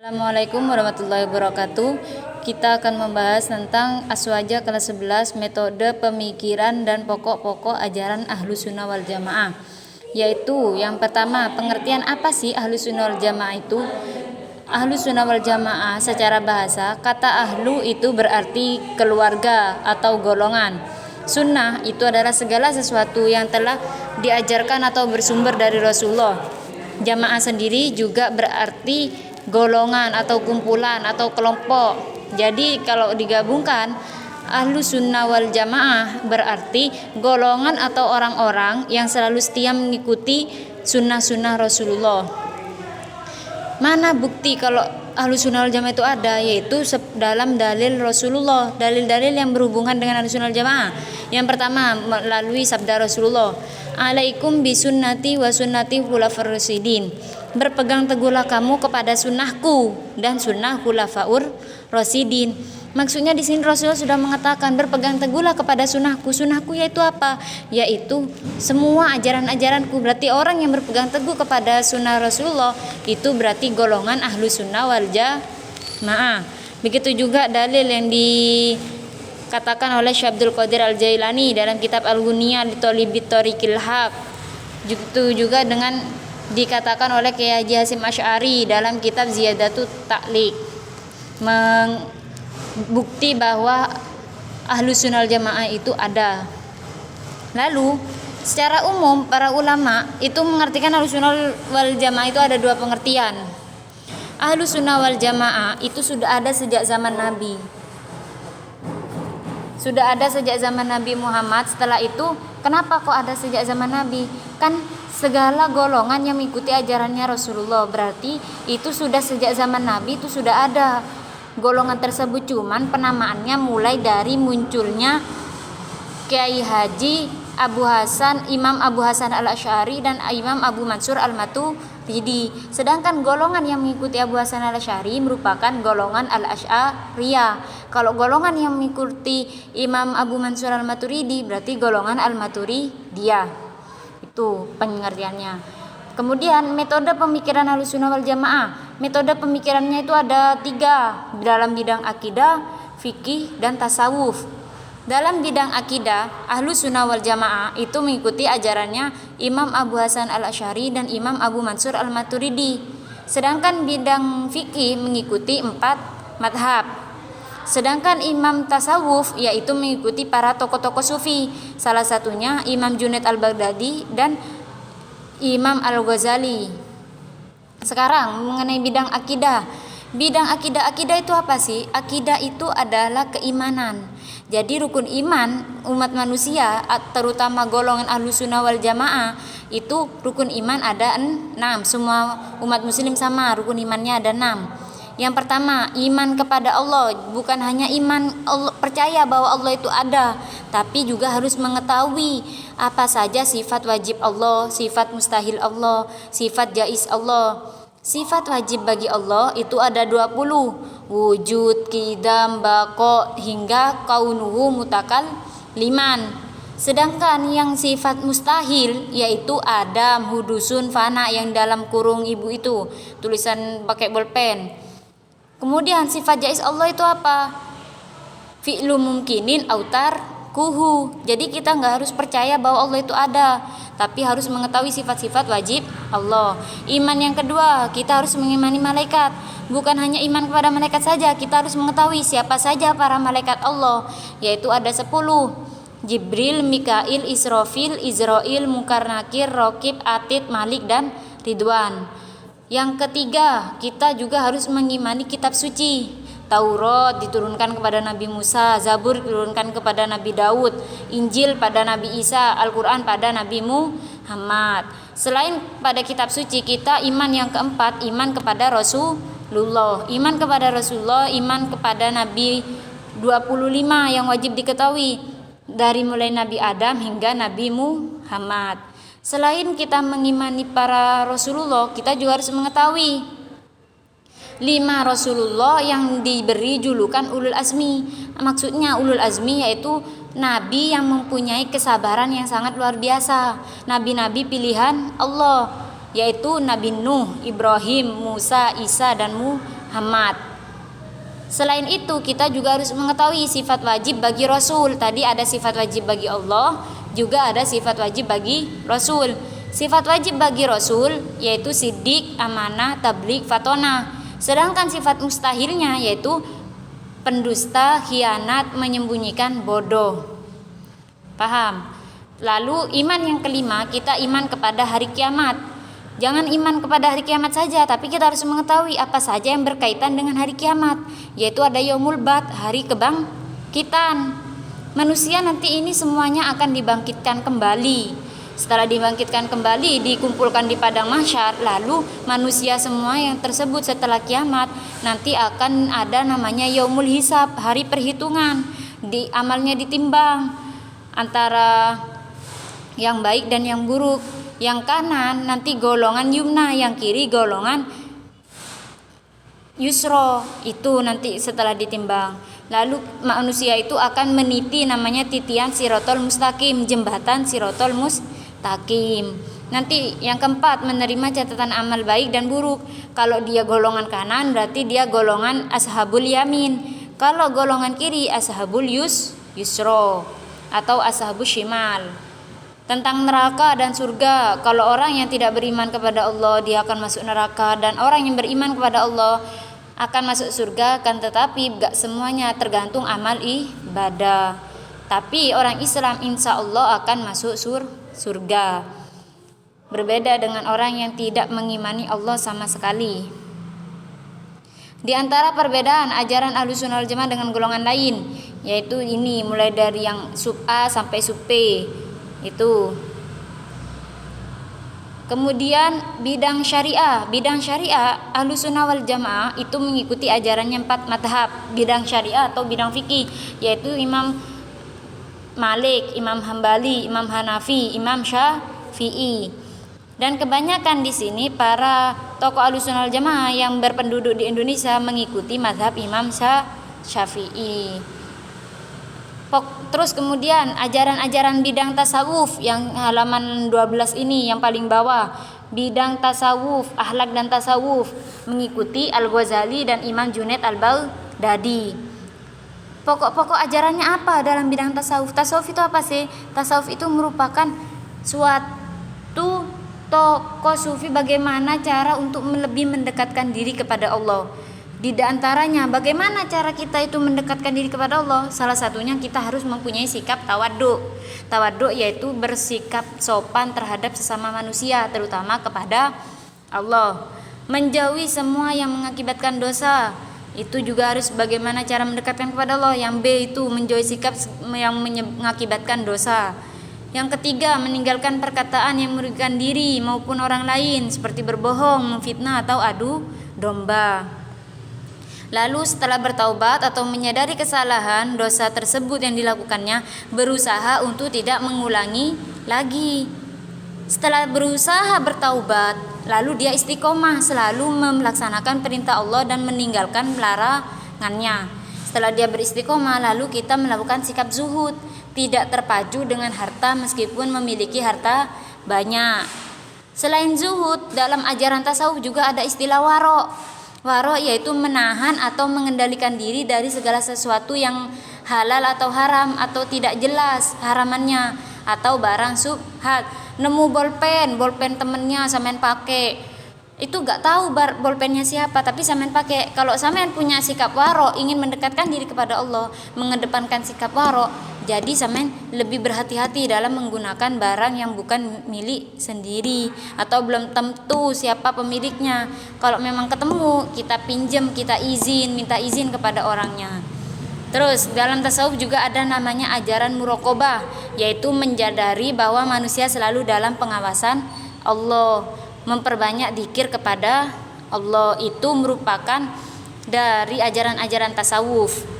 Assalamualaikum warahmatullahi wabarakatuh. Kita akan membahas tentang Aswaja kelas 11, metode pemikiran dan pokok-pokok ajaran Ahlus Sunnah wal Jamaah. Yaitu yang pertama, pengertian apa sih Ahlus Sunnah wal Jamaah itu? Ahlus Sunnah wal Jamaah secara bahasa, kata ahlu itu berarti keluarga atau golongan. Sunnah itu adalah segala sesuatu yang telah diajarkan atau bersumber dari Rasulullah. Jamaah sendiri juga berarti golongan atau kumpulan atau kelompok. Jadi kalau digabungkan, Ahlus Sunnah wal Jamaah berarti golongan atau orang-orang yang selalu setia mengikuti sunnah-sunnah Rasulullah. Mana bukti kalau Ahlus Sunnah wal Jamaah itu ada? Yaitu dalam dalil Rasulullah, dalil-dalil yang berhubungan dengan Ahlus Sunnah wal Jamaah. Yang pertama melalui sabda Rasulullah, "Alaikum bisunnati wa sunnati khulafaur rasyidin." Berpegang teguhlah kamu kepada sunnahku dan sunnah khulafaur rasyidin. Maksudnya di sini Rasulullah sudah mengatakan berpegang teguhlah kepada sunnahku. Sunnahku yaitu apa? Yaitu semua ajaran-ajaranku. Berarti orang yang berpegang teguh kepada sunnah Rasulullah itu berarti golongan Ahlus Sunnah wal Jamaah. Begitu juga dalil yang dikatakan oleh Syekh Abdul Qadir Al-Jailani dalam kitab Al-Ghunniyah li Talibit Thariqil Haq. Itu juga dengan dikatakan oleh Kiai Haji Hasyim Asy'ari dalam kitab Ziyadatut Ta'liq, bukti bahwa Ahlus Sunnah wal Jamaah itu ada. Lalu secara umum para ulama itu mengartikan Ahlus Sunnah wal Jamaah itu ada dua pengertian. Ahlus Sunnah wal Jamaah itu sudah ada sejak zaman Nabi. Sudah ada sejak zaman Nabi Muhammad. Setelah itu kenapa kok ada sejak zaman Nabi? Kan segala golongan yang mengikuti ajarannya Rasulullah, berarti itu sudah sejak zaman Nabi itu sudah ada golongan tersebut. Cuman penamaannya mulai dari munculnya Kiai Haji Abu Hasan, Imam Abu Hasan Al-Asy'ari dan Imam Abu Mansur Al-Maturidi. Sedangkan golongan yang mengikuti Abu Hasan Al-Asy'ari merupakan golongan Al-Asy'ariyah. Kalau golongan yang mengikuti Imam Abu Mansur Al-Maturidi berarti golongan Al-Maturidiyah. Itu pengertiannya. Kemudian metode pemikiran Ahlus Sunnah wal Jamaah. Metode pemikirannya itu ada 3 dalam bidang akidah, fikih, dan tasawuf. Dalam bidang akidah, Ahlus Sunnah wal Jamaah itu mengikuti ajarannya Imam Abu Hasan Al-Asy'ari dan Imam Abu Mansur Al-Maturidi. Sedangkan bidang fikih mengikuti 4 madhab. Sedangkan imam tasawuf yaitu mengikuti para tokoh-tokoh sufi, salah satunya Imam Junaid Al-Baghdadi dan Imam Al-Ghazali. Sekarang mengenai bidang akidah. Bidang akidah itu apa sih? Akidah itu adalah keimanan. Jadi rukun iman umat manusia terutama golongan Ahlus Sunnah wal Jamaah itu rukun iman ada 6. Semua umat muslim sama rukun imannya ada 6. Yang pertama, iman kepada Allah. Bukan hanya iman Allah, percaya bahwa Allah itu ada, tapi juga harus mengetahui apa saja sifat wajib Allah, sifat mustahil Allah, sifat jaiz Allah. Sifat wajib bagi Allah itu ada 20, wujud, qidam, baqa hingga kaunuhu mutakalliman. Sedangkan yang sifat mustahil yaitu adam, hudusun, fana yang dalam kurung ibu itu, tulisan pakai bolpen. Kemudian sifat jaiz Allah itu apa? Fi'lu mumkinin autar kuhu. Jadi kita nggak harus percaya bahwa Allah itu ada, tapi harus mengetahui sifat-sifat wajib Allah. Iman yang kedua, kita harus mengimani malaikat. Bukan hanya iman kepada malaikat saja, kita harus mengetahui siapa saja para malaikat Allah, yaitu ada 10. Jibril, Mikail, Israfil, Izrail, Munkar Nakir, Raqib, Atid, Malik, dan Ridwan. Yang ketiga, kita juga harus mengimani kitab suci. Taurat diturunkan kepada Nabi Musa, Zabur diturunkan kepada Nabi Daud, Injil pada Nabi Isa, Al-Quran pada Nabi Muhammad. Selain pada kitab suci, kita iman yang keempat, iman kepada Rasulullah. Iman kepada Rasulullah, iman kepada Nabi 25 yang wajib diketahui dari mulai Nabi Adam hingga Nabi Muhammad. Selain kita mengimani para Rasulullah, kita juga harus mengetahui 5 Rasulullah yang diberi julukan Ulul Azmi. Maksudnya Ulul Azmi yaitu nabi yang mempunyai kesabaran yang sangat luar biasa. Nabi-nabi pilihan Allah, yaitu Nabi Nuh, Ibrahim, Musa, Isa, dan Muhammad. Muhammad. Selain itu kita juga harus mengetahui sifat wajib bagi Rasul. Tadi ada sifat wajib bagi Allah, juga ada sifat wajib bagi Rasul. Sifat wajib bagi Rasul yaitu siddiq, amanah, tabligh, fatona. Sedangkan sifat mustahilnya yaitu pendusta, khianat, menyembunyikan, bodoh. Paham? Lalu iman yang kelima, kita iman kepada hari kiamat. Jangan iman kepada hari kiamat saja, tapi kita harus mengetahui apa saja yang berkaitan dengan hari kiamat, yaitu ada yaumul ba'ts, hari kebangkitan. Manusia nanti ini semuanya akan dibangkitkan kembali. Setelah dibangkitkan kembali, dikumpulkan di padang mahsyar, lalu manusia semua yang tersebut setelah kiamat nanti akan ada namanya yaumul hisab, hari perhitungan. Amalnya ditimbang antara yang baik dan yang buruk. Yang kanan nanti golongan yumna, yang kiri golongan yusro. Itu nanti setelah ditimbang. Lalu manusia itu akan meniti namanya titian sirotol mustaqim, jembatan sirotol mustaqim. Nanti yang keempat, menerima catatan amal baik dan buruk. Kalau dia golongan kanan berarti dia golongan ashabul yamin. Kalau golongan kiri ashabul yusro atau ashabus shimal. Tentang neraka dan surga, kalau orang yang tidak beriman kepada Allah dia akan masuk neraka, dan orang yang beriman kepada Allah akan masuk surga. Kan tetapi gak semuanya, tergantung amal ibadah. Tapi orang Islam insya Allah akan masuk surga. Berbeda dengan orang yang tidak mengimani Allah sama sekali. Di antara perbedaan ajaran Ahlussunnah wal Jamaah dengan golongan lain, yaitu ini mulai dari yang sub A sampai sub P. Itu. Kemudian bidang syariah Ahlussunnah wal Jamaah itu mengikuti ajarannya 4 madhab bidang syariah atau bidang fikih, yaitu Imam Malik, Imam Hambali, Imam Hanafi, Imam Syafi'i. Dan kebanyakan di sini para tokoh Ahlussunnah wal Jamaah yang berpenduduk di Indonesia mengikuti madhab Imam Syafi'i. Terus kemudian ajaran-ajaran bidang tasawuf yang halaman 12 ini yang paling bawah, bidang tasawuf, akhlak dan tasawuf, mengikuti Al-Ghazali dan Imam Junaid Al-Baghdadi. Pokok-pokok ajarannya apa dalam bidang tasawuf? Tasawuf itu apa sih? Tasawuf itu merupakan suatu tokoh sufi bagaimana cara untuk lebih mendekatkan diri kepada Allah. Di antaranya bagaimana cara kita itu mendekatkan diri kepada Allah? Salah satunya kita harus mempunyai sikap tawadhu. Tawadhu yaitu bersikap sopan terhadap sesama manusia, terutama kepada Allah. Menjauhi semua yang mengakibatkan dosa. Itu juga harus bagaimana cara mendekatkan kepada Allah. Yang B itu menjauhi sikap yang mengakibatkan dosa. Yang ketiga, meninggalkan perkataan yang merugikan diri maupun orang lain, seperti berbohong, memfitnah atau adu domba. Lalu setelah bertaubat atau menyadari kesalahan dosa tersebut yang dilakukannya, berusaha untuk tidak mengulangi lagi. Setelah berusaha bertaubat, lalu dia istiqomah selalu melaksanakan perintah Allah dan meninggalkan larangannya. Setelah dia beristiqomah, lalu kita melakukan sikap zuhud, tidak terpacu dengan harta meskipun memiliki harta banyak. Selain zuhud, dalam ajaran tasawuf juga ada istilah waro. Waro yaitu menahan atau mengendalikan diri dari segala sesuatu yang halal atau haram atau tidak jelas haramannya, atau barang subhat. Nemu bolpen temennya sampean pakai, itu gak tahu bolpennya siapa tapi sampean pakai. Kalau sampean punya sikap waro, ingin mendekatkan diri kepada Allah, mengedepankan sikap waro, jadi sampean lebih berhati-hati dalam menggunakan barang yang bukan milik sendiri atau belum tentu siapa pemiliknya. Kalau memang ketemu, kita pinjam, kita minta izin kepada orangnya. Terus dalam tasawuf juga ada namanya ajaran muraqabah, yaitu menjadari bahwa manusia selalu dalam pengawasan Allah, memperbanyak dzikir kepada Allah. Itu merupakan dari ajaran-ajaran tasawuf.